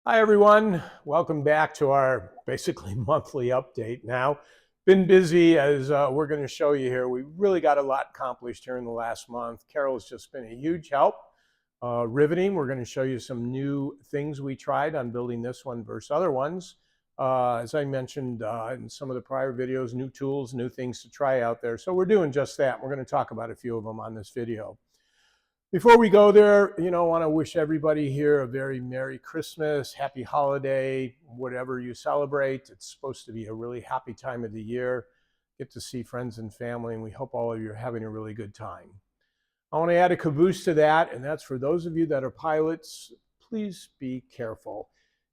Hi everyone, welcome back to our basically monthly update now. Been busy as we're going to show you here. We really got a lot accomplished here in the last month. Carol's just been a huge help. Riveting, we're going to show you some new things we tried on building this one versus other ones. As I mentioned in some of the prior videos, new tools, new things to try out there. So we're doing just that. We're going to talk about a few of them on this video. Before we go there, I want to wish everybody here a very Merry Christmas, Happy Holiday, whatever you celebrate. It's supposed to be a really happy time of the year. Get to see friends and family, and we hope all of you are having a really good time. I want to add a caboose to that, and that's for those of you that are pilots, please be careful.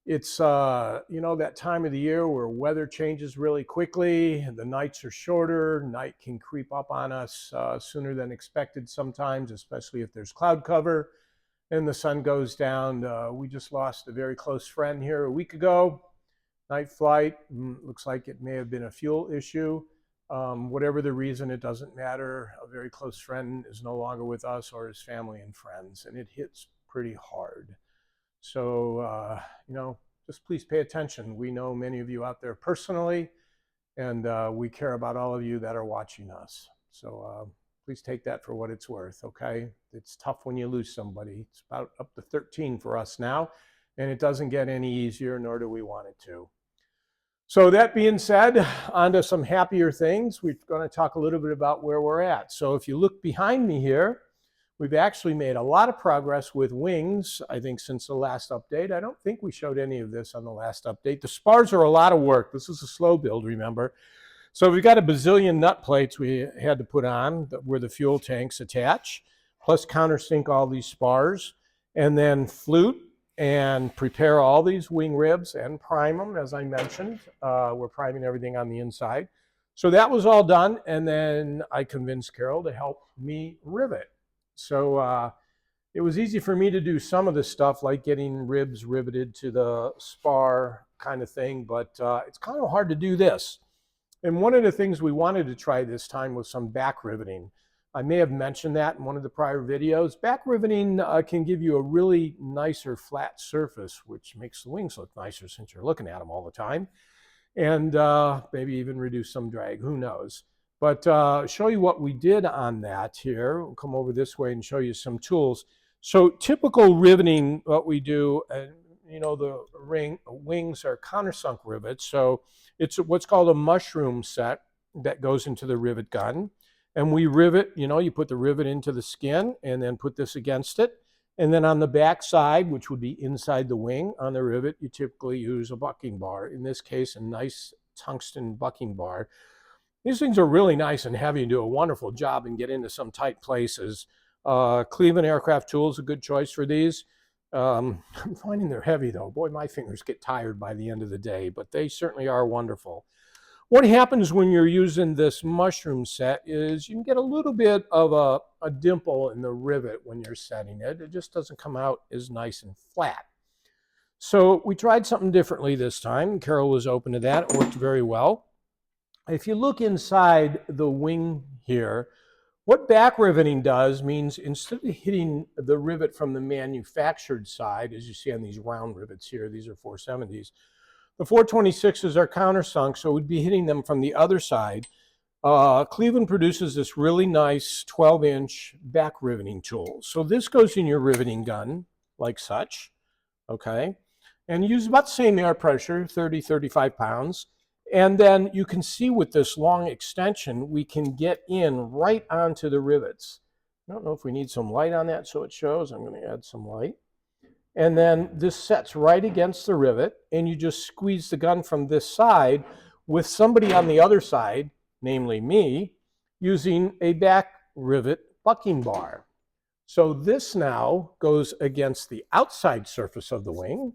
It's, that time of the year where weather changes really quickly, and the nights are shorter. Night can creep up on us sooner than expected sometimes, especially if there's cloud cover and the sun goes down. We just lost a very close friend here a week ago. Night flight, looks like it may have been a fuel issue. Whatever the reason, it doesn't matter. A very close friend is no longer with us or his family and friends, and it hits pretty hard. So, just please pay attention. We know many of you out there personally, and we care about all of you that are watching us. So please take that for what it's worth, okay? It's tough when you lose somebody. It's about up to 13 for us now, and it doesn't get any easier, nor do we want it to. So that being said, on to some happier things. We're going to talk a little bit about where we're at. So if you look behind me here, we've actually made a lot of progress with wings, I think, since the last update. I don't think we showed any of this on the last update. The spars are a lot of work. This is a slow build, remember. So we've got a bazillion nut plates we had to put on where the fuel tanks attach, plus countersink all these spars, and then flute and prepare all these wing ribs and prime them, as I mentioned. We're priming everything on the inside. So that was all done, and then I convinced Carol to help me rivet. So it was easy for me to do some of the stuff like getting ribs riveted to the spar kind of thing, but it's kind of hard to do this. And one of the things we wanted to try this time was some back riveting. I may have mentioned that in one of the prior videos. Back riveting can give you a really nicer flat surface, which makes the wings look nicer since you're looking at them all the time, and maybe even reduce some drag, who knows. But show you what we did on that here. We'll come over this way and show you some tools. So typical riveting, what we do, the wings are countersunk rivets. So it's what's called a mushroom set that goes into the rivet gun. And we rivet, you put the rivet into the skin and then put this against it. And then on the back side, which would be inside the wing on the rivet, you typically use a bucking bar. In this case, a nice tungsten bucking bar. These things are really nice and heavy and do a wonderful job and get into some tight places. Cleveland Aircraft Tool is a good choice for these. I'm finding they're heavy though. Boy, my fingers get tired by the end of the day, but they certainly are wonderful. What happens when you're using this mushroom set is you can get a little bit of a dimple in the rivet when you're setting it. It just doesn't come out as nice and flat. So we tried something differently this time. Carol was open to that. It worked very well. If you look inside the wing here, what back riveting does means instead of hitting the rivet from the manufactured side, as you see on these round rivets here, these are 470s, the 426s are countersunk, so we'd be hitting them from the other side. Cleveland produces this really nice 12-inch back riveting tool. So this goes in your riveting gun, like such, okay? And you use about the same air pressure, 30, 35 pounds. And then you can see with this long extension, we can get in right onto the rivets. I don't know if we need some light on that so it shows. I'm going to add some light. And then this sets right against the rivet, and you just squeeze the gun from this side with somebody on the other side, namely me, using a back rivet bucking bar. So this now goes against the outside surface of the wing,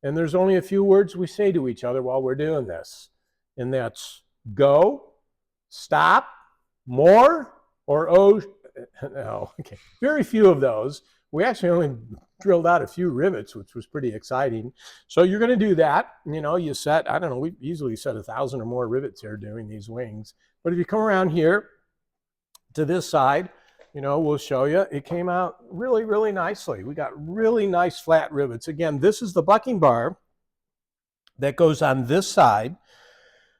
and there's only a few words we say to each other while we're doing this, and that's go, stop, more, or oh, no, okay. Very few of those. We actually only drilled out a few rivets, which was pretty exciting. So you're going to do that. You set, I don't know, we easily set 1,000 or more rivets here doing these wings. But if you come around here to this side, you know, we'll show you. It came out really, really nicely. We got really nice flat rivets. Again, this is the bucking bar that goes on this side.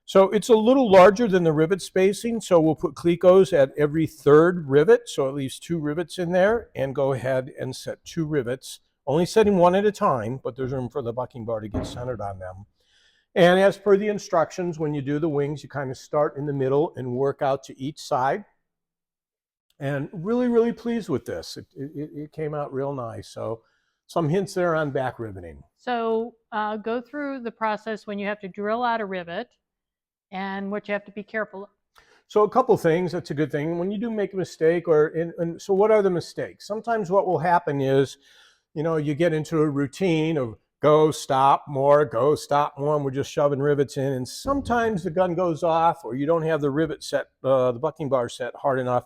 So it's a little larger than the rivet spacing. So we'll put clecos at every third rivet. So at least 2 rivets in there, and go ahead and set 2 rivets, only setting one at a time, but there's room for the bucking bar to get centered on them. And as per the instructions, when you do the wings, you kind of start in the middle and work out to each side. And really, really pleased with this. It came out real nice. So some hints there on back riveting. So go through the process when you have to drill out a rivet and what you have to be careful of. So a couple things, that's a good thing. When you do make a mistake, so what are the mistakes? Sometimes what will happen is, you know, you get into a routine of go, stop, more, and we're just shoving rivets in. And sometimes the gun goes off, or you don't have the rivet set, the bucking bar set hard enough,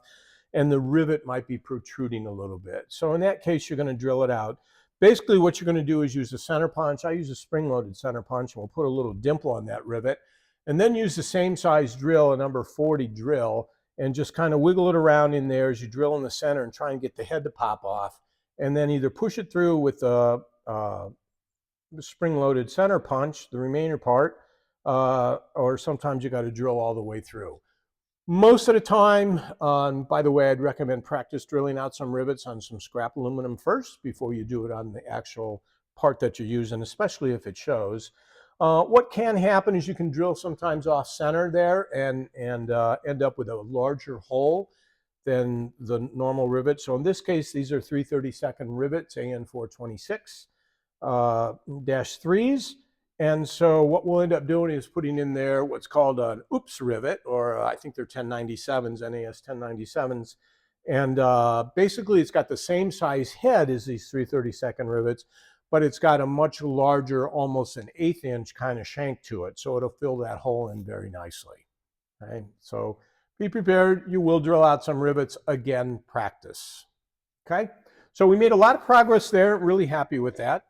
and the rivet might be protruding a little bit. So in that case, you're going to drill it out. Basically, what you're going to do is use a center punch. I use a spring-loaded center punch, and we'll put a little dimple on that rivet. And then use the same size drill, a number 40 drill, and just kind of wiggle it around in there as you drill in the center and try and get the head to pop off. And then either push it through with the spring-loaded center punch, the remainder part, or sometimes you got to drill all the way through. Most of the time, by the way, I'd recommend practice drilling out some rivets on some scrap aluminum first before you do it on the actual part that you're using, especially if it shows. What can happen is you can drill sometimes off center there and end up with a larger hole than the normal rivet. So in this case, these are 3/32 rivets, AN 426 -3s. And so what we'll end up doing is putting in there what's called an oops rivet, or I think they're 1097s, NAS 1097s. And basically it's got the same size head as these 3/32 rivets, but it's got a much larger, almost an 1/8 inch kind of shank to it. So it'll fill that hole in very nicely. Okay, so be prepared. You will drill out some rivets. Again, practice. Okay, so we made a lot of progress there. Really happy with that.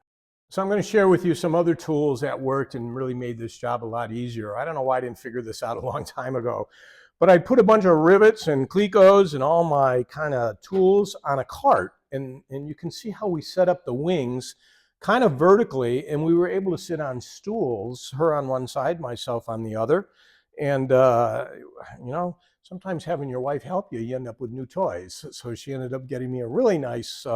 So I'm going to share with you some other tools that worked and really made this job a lot easier. I don't know why I didn't figure this out a long time ago, but I put a bunch of rivets and clecos and all my kind of tools on a cart, and you can see how we set up the wings kind of vertically, and we were able to sit on stools, her on one side, myself on the other. And you know, sometimes having your wife help you, you end up with new toys. So she ended up getting me a really nice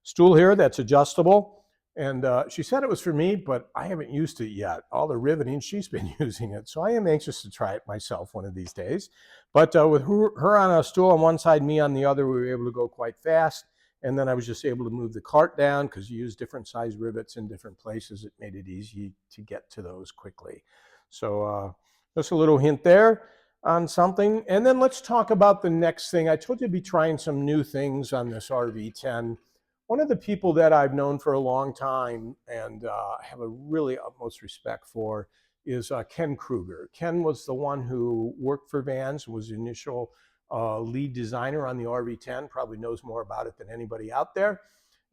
stool here that's adjustable. And she said it was for me, but I haven't used it yet. All the riveting, she's been using it. So I am anxious to try it myself one of these days. But with her on a stool on one side, me on the other, we were able to go quite fast. And then I was just able to move the cart down because you use different size rivets in different places. It made it easy to get to those quickly. So just a little hint there on something. And then let's talk about the next thing. I told you to be trying some new things on this RV10. One of the people that I've known for a long time and have a really utmost respect for is Ken Kruger. Ken was the one who worked for Vans, was the initial lead designer on the RV10, probably knows more about it than anybody out there.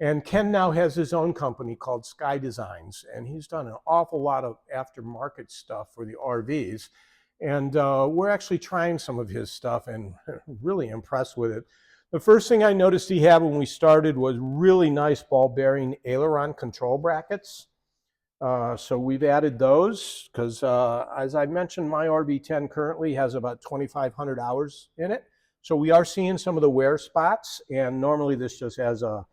And Ken now has his own company called Sky Designs, and he's done an awful lot of aftermarket stuff for the RVs. And we're actually trying some of his stuff and really impressed with it. The first thing I noticed he had when we started was really nice ball bearing aileron control brackets. So we've added those because as I mentioned, my RV10 currently has about 2,500 hours in it. So we are seeing some of the wear spots, and normally this just has a,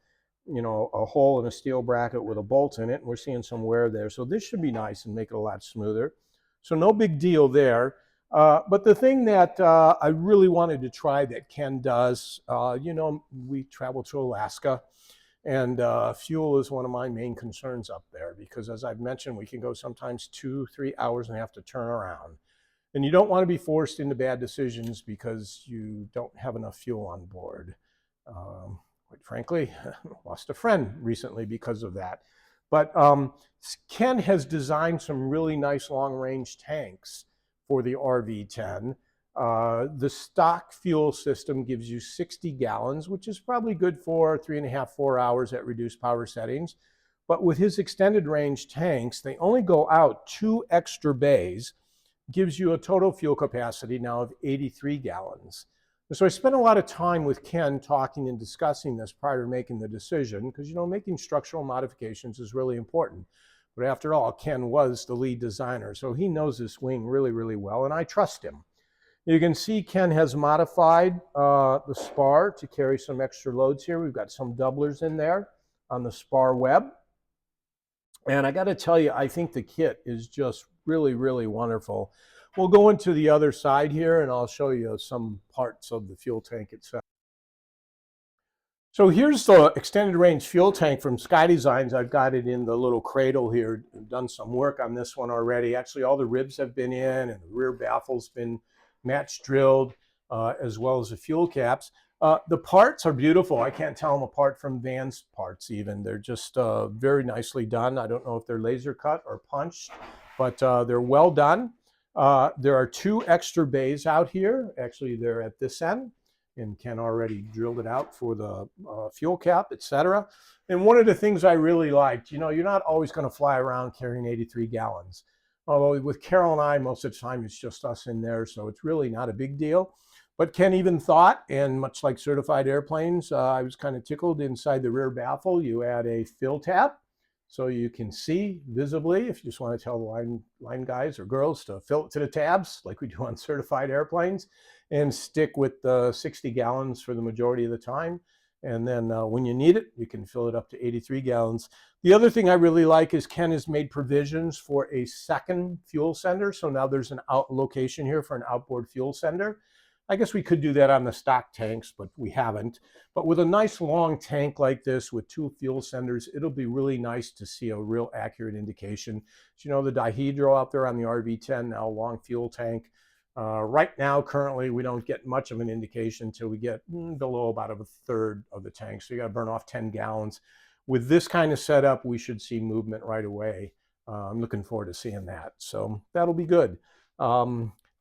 you know, a hole in a steel bracket with a bolt in it, and we're seeing some wear there. So this should be nice and make it a lot smoother. So no big deal there. But the thing that I really wanted to try that Ken does, you know, we travel to Alaska, and fuel is one of my main concerns up there because, as I've mentioned, we can go sometimes 2-3 hours and have to turn around. And you don't want to be forced into bad decisions because you don't have enough fuel on board. Quite frankly, lost a friend recently because of that. But Ken has designed some really nice long-range tanks for the RV10. The stock fuel system gives you 60 gallons, which is probably good for 3.5-4 hours at reduced power settings. But with his extended range tanks, they only go out 2 extra bays, gives you a total fuel capacity now of 83 gallons. And so I spent a lot of time with Ken talking and discussing this prior to making the decision because, making structural modifications is really important. But after all, Ken was the lead designer, so he knows this wing really, really well, and I trust him. You can see Ken has modified the spar to carry some extra loads here. We've got some doublers in there on the spar web. And I got to tell you, I think the kit is just really, really wonderful. We'll go into the other side here and I'll show you some parts of the fuel tank itself. So here's the extended range fuel tank from Sky Designs. I've got it in the little cradle here. I've done some work on this one already. Actually, all the ribs have been in and the rear baffle's been match drilled, as well as the fuel caps. The parts are beautiful. I can't tell them apart from Van's parts even. They're just very nicely done. I don't know if they're laser cut or punched, but they're well done. There are 2 extra bays out here. Actually, they're at this end, and Ken already drilled it out for the fuel cap, etc. And one of the things I really liked, you're not always going to fly around carrying 83 gallons. Although with Carol and I, most of the time it's just us in there, so it's really not a big deal. But Ken even thought, and much like certified airplanes, I was kind of tickled, inside the rear baffle, you add a fill tab so you can see visibly if you just want to tell the line guys or girls to fill it to the tabs like we do on certified airplanes, and stick with the 60 gallons for the majority of the time. And then when you need it, you can fill it up to 83 gallons. The other thing I really like is Ken has made provisions for a second fuel sender. So now there's an out location here for an outboard fuel sender. I guess we could do that on the stock tanks, but we haven't. But with a nice long tank like this with 2 fuel senders, it'll be really nice to see a real accurate indication. So, the dihedral out there on the RV10, now long fuel tank. Right now, currently, we don't get much of an indication until we get below about a third of the tank. So you got to burn off 10 gallons. With this kind of setup, we should see movement right away. I'm looking forward to seeing that. So that'll be good.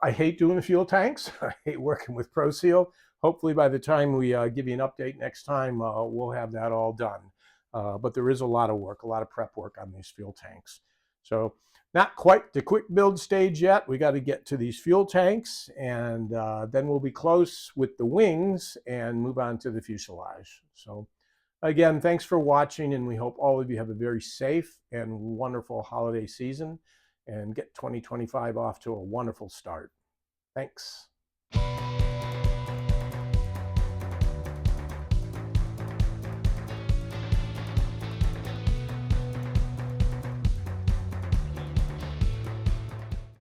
I hate doing the fuel tanks. I hate working with ProSeal. Hopefully by the time we give you an update next time, we'll have that all done. But there is a lot of work, a lot of prep work on these fuel tanks. So not quite the quick build stage yet. We got to get to these fuel tanks, and then we'll be close with the wings and move on to the fuselage. So again, thanks for watching, and we hope all of you have a very safe and wonderful holiday season and get 2025 off to a wonderful start. Thanks.